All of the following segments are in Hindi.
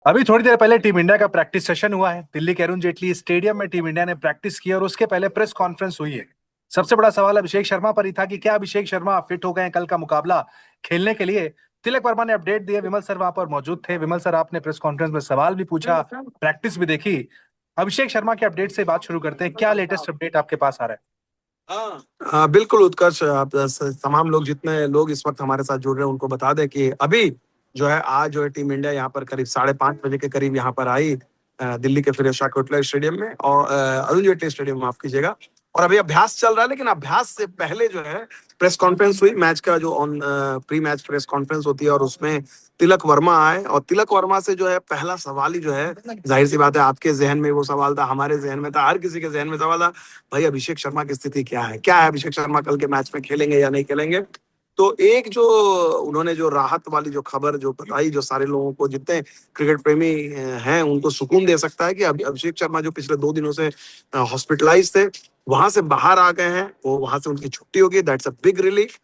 अभी थोड़ी देर पहले टीम इंडिया का प्रैक्टिस सेशन हुआ है। दिल्ली के अरुण जेटली स्टेडियम में टीम इंडिया ने प्रैक्टिस की और उसके पहले प्रेस कॉन्फ्रेंस हुई है। सबसे बड़ा सवाल अभिषेक शर्मा पर ही था कि क्या अभिषेक शर्मा फिट हो गए हैं कल का मुकाबला खेलने के लिए। तिलक वर्मा ने अपडेट दिए। विमल सर वहां पर मौजूद थे। विमल सर, आपने प्रेस कॉन्फ्रेंस में सवाल भी पूछा, प्रैक्टिस भी देखी। अभिषेक शर्मा के अपडेट से बात शुरू करते हैं। क्या लेटेस्ट अपडेट आपके पास आ रहा है? हाँ, बिल्कुल उत्कर्ष। आप तमाम लोग, जितने लोग इस वक्त हमारे साथ जुड़ रहे हैं, उनको बता दें कि अभी जो है आज जो है टीम इंडिया यहाँ पर करीब 5:30 बजे के करीब यहाँ पर आई, दिल्ली के फिरोज शाह कोटला स्टेडियम में, और अरुण जेटली स्टेडियम, माफ कीजिएगा। और अभी अभ्यास चल रहा है, लेकिन अभ्यास से पहले जो है प्रेस कॉन्फ्रेंस हुई। मैच का जो on pre match press conference होती है, और उसमें तिलक वर्मा आए, और तिलक वर्मा से जो है पहला सवाल ही जो है, जाहिर सी बात है आपके जहन में वो सवाल था, हमारे जहन में था, हर किसी के जहन में सवाल था, भाई अभिषेक शर्मा की स्थिति क्या है, अभिषेक शर्मा कल के मैच में खेलेंगे या नहीं खेलेंगे। तो एक जो उन्होंने जो राहत वाली जो खबर जो बताई, जो सारे लोगों को, जितने क्रिकेट प्रेमी हैं, उनको सुकून दे सकता है कि अभिषेक शर्मा जो पिछले 2 दिनों से हॉस्पिटलाइज थे, वहां से बाहर आ गए हैं, वो वहां से उनकी छुट्टी होगी। That's a big relief.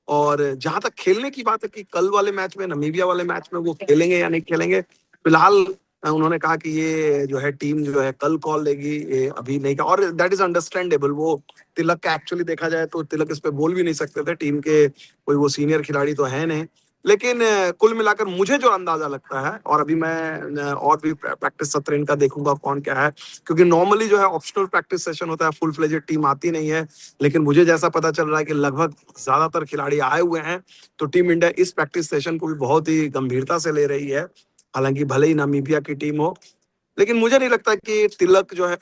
और जहां तक खेलने की बात है कि कल वाले मैच में, नमीबिया वाले मैच में वो खेलेंगे या नहीं खेलेंगे, फिलहाल उन्होंने कहा कि ये जो है टीम जो है कल कॉल लेगी, ये अभी नहीं कहा, और दैट इज अंडरस्टैंडेबल। वो तिलक का एक्चुअली देखा जाए तो तिलक इस पे बोल भी नहीं सकते थे, टीम के कोई वो सीनियर खिलाड़ी तो है नहीं। लेकिन कुल मिलाकर मुझे जो अंदाजा लगता है, और अभी मैं और भी प्रैक्टिस सत्र इनका देखूंगा कौन क्या है, क्योंकि नॉर्मली जो है ऑप्शनल प्रैक्टिस सेशन होता है, फुल फ्लेजेड टीम आती नहीं है। लेकिन मुझे जैसा पता चल रहा है कि लगभग ज्यादातर खिलाड़ी आए हुए हैं, तो टीम इंडिया इस प्रैक्टिस सेशन को भी बहुत ही गंभीरता से ले रही है। हालांकि भले ही नामीबिया की टीम हो, लेकिन मुझे नहीं लगता कि तिलक जो है,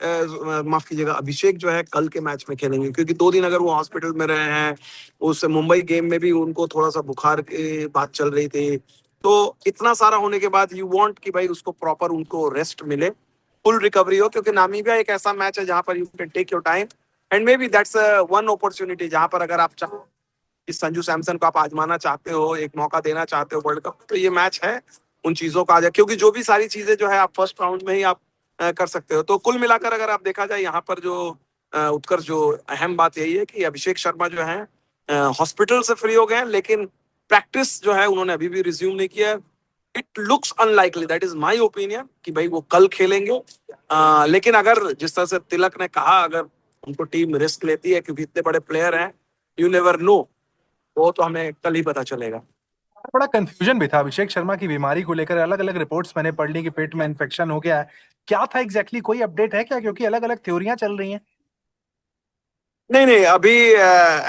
माफ कीजिएगा, अभिषेक जो है कल के मैच में खेलेंगे, क्योंकि 2 दिन अगर वो हॉस्पिटल में रहे हैं, उस मुंबई गेम में भी उनको थोड़ा सा बुखार की बात चल रही थी। तो इतना सारा होने के बाद यू वांट कि भाई उसको प्रॉपर उनको रेस्ट मिले, फुल रिकवरी हो, क्योंकि नामीबिया एक ऐसा मैच है जहां पर you can take your time, and may be that's one opportunity जहां पर अगर आप चाहो कि संजू सैमसन को आप आजमाना चाहते हो, एक मौका देना चाहते हो वर्ल्ड कप, तो ये मैच है उन चीजों का आ जाए, क्योंकि जो भी सारी चीजें जो है आप फर्स्ट राउंड में ही आप कर सकते हो। तो कुल मिलाकर अगर आप देखा जाए यहाँ पर जो उत्कर्ष, जो अहम बात यही है कि अभिषेक शर्मा जो है हॉस्पिटल से फ्री हो गए हैं, लेकिन प्रैक्टिस जो है उन्होंने अभी भी रिज्यूम नहीं किया। It looks unlikely, that is my opinion, कि भाई वो कल खेलेंगे। लेकिन अगर जिस तरह से तिलक ने कहा, अगर उनको टीम रिस्क लेती है, क्योंकि इतने बड़े प्लेयर हैं, यू नेवर नो, वो तो हमें कल ही पता चलेगा। बड़ा कंफ्यूजन भी था अभिषेक शर्मा की बीमारी को लेकर। अलग अलग रिपोर्ट्स मैंने पढ़ ली कि पेट में इन्फेक्शन हो गया है। क्या था एग्जैक्टली exactly? कोई अपडेट है क्या? क्योंकि अलग अलग थ्योरियां चल रही हैं। नहीं नहीं, अभी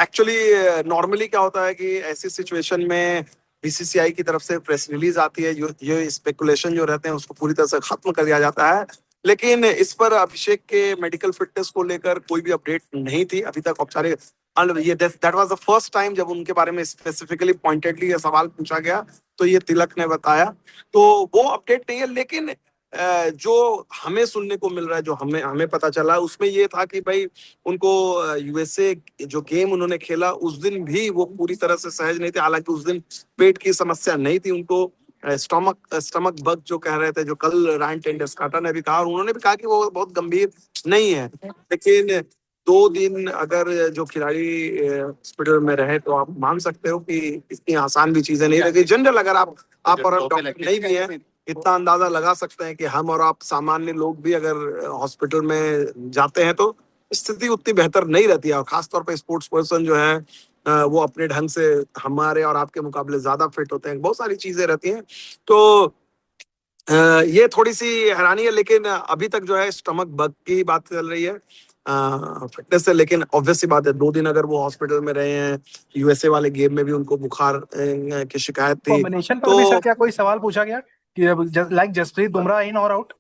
एक्चुअली नॉर्मली क्या होता है कि ऐसी सिचुएशन में बीसीसीआई की तरफ से प्रेस रिलीज आती है, ये स्पेकुलेशन जो रहते हैं उसको पूरी तरह से खत्म कर दिया जाता है। लेकिन इस पर अभिषेक के मेडिकल फिटनेस को लेकर कोई भी अपडेट नहीं थी अभी तक औपचारिक। ये that was the first time जब उनके बारे में स्पेसिफिकली पॉइंटेडली ये सवाल पूछा गया, तो ये तिलक ने बताया। तो वो अपडेट नहीं है, लेकिन जो हमें सुनने को मिल रहा है, जो हमें हमें पता चला, उसमें ये था कि भाई उनको यूएसए जो गेम उन्होंने खेला उस दिन भी वो पूरी तरह से सहज नहीं थे। हालांकि उस दिन पेट की समस्या नहीं थी उनको, स्टमक स्टमक बग जो कह रहे थे, जो कल रायन टेंडुलकर ने भी कहा, और उन्होंने भी कहा कि वो बहुत गंभीर नहीं है। लेकिन 2 दिन अगर जो खिलाड़ी हॉस्पिटल में रहे, तो आप मान सकते हो कि इतनी आसान भी चीजें नहीं रहती। जनरल अगर आप और हम डॉक्टर नहीं भी हैं, इतना अंदाजा लगा सकते हैं कि हम और आप सामान्य लोग भी अगर हॉस्पिटल में जाते हैं, तो स्थिति उतनी बेहतर नहीं रहती है। और खासतौर पे स्पोर्ट्स पर्सन जो है, वो अपने ढंग से हमारे और आपके मुकाबले ज्यादा फिट होते हैं, बहुत सारी चीजें रहती हैं। तो ये थोड़ी सी हैरानी है। लेकिन अभी तक जो है स्टमक बग की बात चल रही है फिटनेस से। लेकिन ऑब्वियस सी बात है, 2 दिन अगर वो हॉस्पिटल में रहे हैं, यूएसए वाले गेम में भी उनको बुखार की शिकायत थी। कॉम्बिनेशन पर भी सर तो क्या कोई सवाल पूछा गया कि लाइक जसप्रीत बुमराह इन और आउट?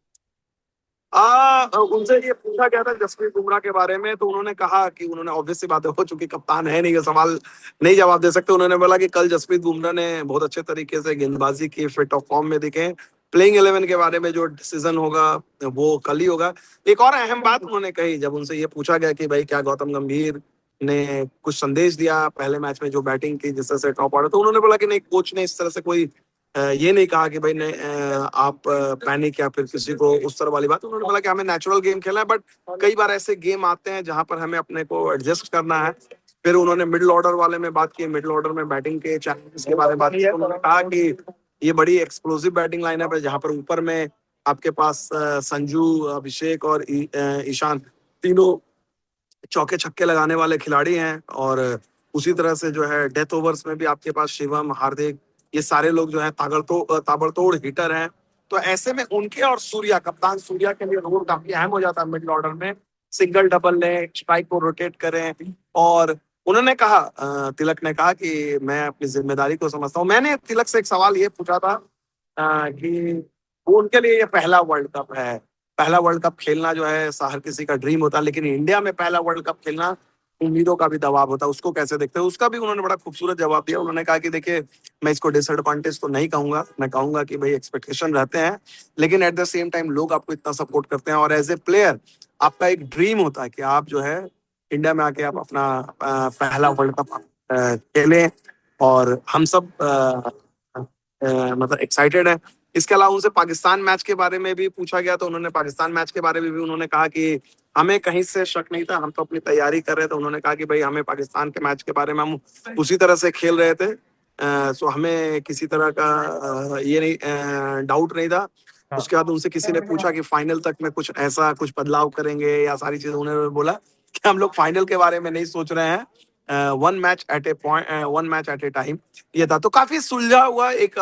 उनसे ये पूछा गया था जसप्रीत बुमराह के बारे में, तो उन्होंने कहा कि उन्होंने ऑब्वियस सी बात है, हो चुकी कप्तान है नहीं, ये सवाल नहीं जवाब दे सकते। उन्होंने बोला कि कल जसप्रीत बुमराह ने बहुत अच्छे तरीके से गेंदबाजी की, फिट ऑफ फॉर्म में दिखे। प्लेइंग 11 के बारे में जो डिसीजन होगा वो कल ही होगा। एक और अहम बात उन्होंने कही, जब उनसे ये पूछा गया कि भाई क्या गौतम गंभीर ने कुछ संदेश दिया पहले मैच में जो बैटिंग की जिस तरह से टॉप ऑर्डर, तो उन्होंने बोला कि नहीं, कोच ने इस तरह से कोई ये नहीं कहा कि भाई ने आप पैनिक या फिर किसी को उस तरह वाली बात। उन्होंने बोला कि हमें नेचुरल गेम खेलना है, बट कई बार ऐसे गेम आते हैं जहां पर हमें अपने को एडजस्ट करना है। फिर उन्होंने मिडिल ऑर्डर वाले में बात की, मिडिल ऑर्डर में बैटिंग के चैलेंजेस के बारे में बात की। उन्होंने कहा कि ये बड़ी एक्सप्लोसिव बैटिंग लाइनअप है, जहां पर ऊपर में आपके पास संजू, अभिषेक और ईशान, तीनों चौके छक्के लगाने वाले खिलाड़ी हैं। और उसी तरह से जो है डेथ ओवर्स में भी आपके पास शिवम, हार्दिक, ये सारे लोग जो है ताबड़तोड़ हिटर हैं। तो ऐसे में उनके और सूर्या, कप्तान सूर्या के लिए रोल काफी अहम हो जाता है मिडिल ऑर्डर में। सिंगल डबल लें, स्ट्राइक को रोटेट करें। और उन्होंने कहा, तिलक ने कहा कि मैं अपनी जिम्मेदारी को समझता हूँ। मैंने तिलक से एक सवाल ये पूछा था कि वो उनके लिए ये पहला वर्ल्ड कप है। पहला वर्ल्ड कप खेलना जो है हर किसी का ड्रीम होता है, लेकिन इंडिया में पहला वर्ल्ड कप खेलना उम्मीदों का भी दबाव होता है। उसको कैसे देखते हैं, उसका भी उन्होंने बड़ा खूबसूरत जवाब दिया। उन्होंने कहा कि देखिए, मैं इसको डिसएडवांटेज तो नहीं कहूंगा, मैं कहूंगा कि भाई एक्सपेक्टेशन रहते हैं, लेकिन एट द सेम टाइम लोग आपको इतना सपोर्ट करते हैं और एज ए प्लेयर आपका एक ड्रीम होता है कि आप जो है इंडिया में आके आप अपना पहला वर्ल्ड कप खेलें। और हम सब मतलब एक्साइटेड है। इसके अलावा उनसे पाकिस्तान मैच के बारे में भी पूछा गया, तो उन्होंने पाकिस्तान मैच के बारे में भी उन्होंने कहा कि हमें कहीं से शक नहीं था, हम तो अपनी तैयारी कर रहे थे। उन्होंने कहा कि भाई हमें पाकिस्तान के मैच के बारे में हम उसी तरह से खेल रहे थे, सो हमें किसी तरह का ये नहीं डाउट नहीं था। हाँ। उसके बाद उनसे किसी ने पूछा कि फाइनल तक में कुछ ऐसा कुछ बदलाव करेंगे या सारी चीजें, उन्होंने बोला कि हम लोग फाइनल के बारे में नहीं सोच रहे हैं, one match at A point, one match at A time. ये था। तो काफी सुलझा हुआ एक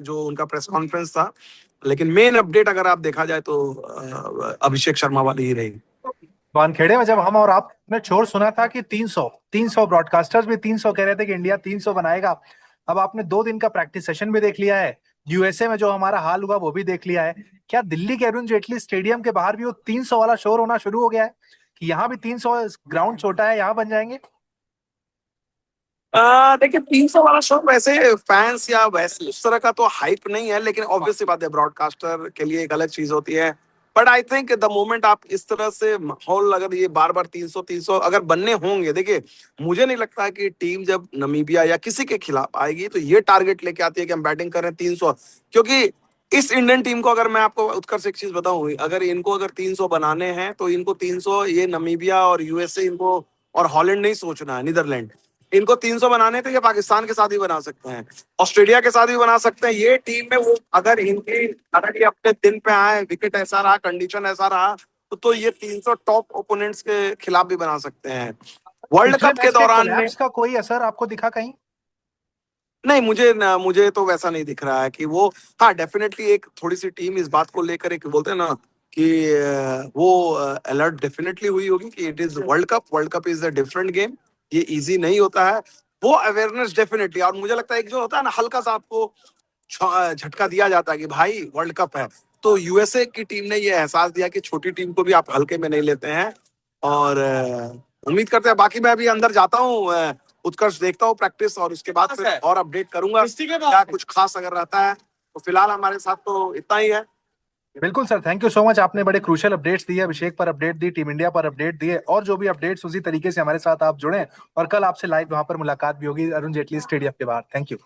जो उनका प्रेस कॉन्फ्रेंस था। लेकिन मेन अपडेट अगर आप देखा जाए तो अभिषेक शर्मा वाली ही रही। वानखेड़े में जब हम और आपने शोर सुना था कि 300 ब्रॉडकास्टर्स भी 300 कह रहे थे कि इंडिया 300 बनाएगा। अब आपने 2 दिन का प्रैक्टिस सेशन भी देख लिया है, यूएसए में जो हमारा हाल हुआ वो भी देख लिया है। क्या दिल्ली के अरुण जेटली स्टेडियम के बाहर भी वो 300 वाला शोर होना शुरू हो गया है कि यहाँ भी 300, ग्राउंड छोटा है यहाँ बन जाएंगे? देखिए, 300 वाला शो वैसे फैंस या वैसे उस तरह का तो हाइप नहीं है, लेकिन ऑब्वियसली बात है ब्रॉडकास्टर के लिए एक अलग चीज होती है। But I think the moment आप इस तरह से माहौल, अगर ये बार बार 300 300 अगर बनने होंगे, देखिए मुझे नहीं लगता कि टीम जब नमीबिया या किसी के खिलाफ आएगी तो ये टारगेट लेके आती है कि हम बैटिंग करें 300। क्योंकि इस इंडियन टीम को, अगर मैं आपको उत्कर्ष एक चीज बताऊं, अगर 300 बनाने हैं तो इनको 300 ये नमीबिया और यूएसए इनको और हॉलैंड नहीं सोचना है, नीदरलैंड। इनको 300 बनाने थे, ये पाकिस्तान के साथ भी बना सकते हैं, ऑस्ट्रेलिया के साथ भी बना सकते हैं। ये टीम में वो अगर ये अपने दिन पे आए, विकेट ऐसा रहा, कंडीशन ऐसा रहा, तो ये 300 टॉप ओपोनेंट्स के खिलाफ भी बना सकते हैं वर्ल्ड पिछले कप के मैच के दौरान में। कोलैप्स का कोई असर आपको दिखा कहीं? नहीं, मुझे तो वैसा नहीं दिख रहा है कि वो, हाँ डेफिनेटली एक थोड़ी सी टीम इस बात को लेकर एक बोलते हैं ना कि वो अलर्ट डेफिनेटली हुई होगी कि it is world cup is a different game, ये इजी नहीं होता है। वो अवेयरनेस डेफिनेटली, और मुझे लगता है एक जो होता है ना हल्का सा आपको झटका दिया जाता है कि भाई वर्ल्ड कप है, तो यूएसए की टीम ने ये एहसास दिया कि छोटी टीम को भी आप हल्के में नहीं लेते हैं। और उम्मीद करते हैं। बाकी मैं अभी अंदर जाता हूँ, उत्कर्ष देखता हूँ प्रैक्टिस, और उसके बाद फिर और अपडेट करूंगा क्या कुछ खास अगर रहता है। तो फिलहाल हमारे साथ तो इतना ही है। बिल्कुल sir, thank you so much. आपने बड़े क्रूशियल अपडेट्स दिए, अभिषेक पर अपडेट दी, टीम इंडिया पर अपडेट दिए, और जो भी अपडेट्स उसी तरीके से हमारे साथ आप जुड़े। और कल आपसे लाइव वहां पर मुलाकात भी होगी अरुण जेटली स्टेडियम के बाहर। Thank you.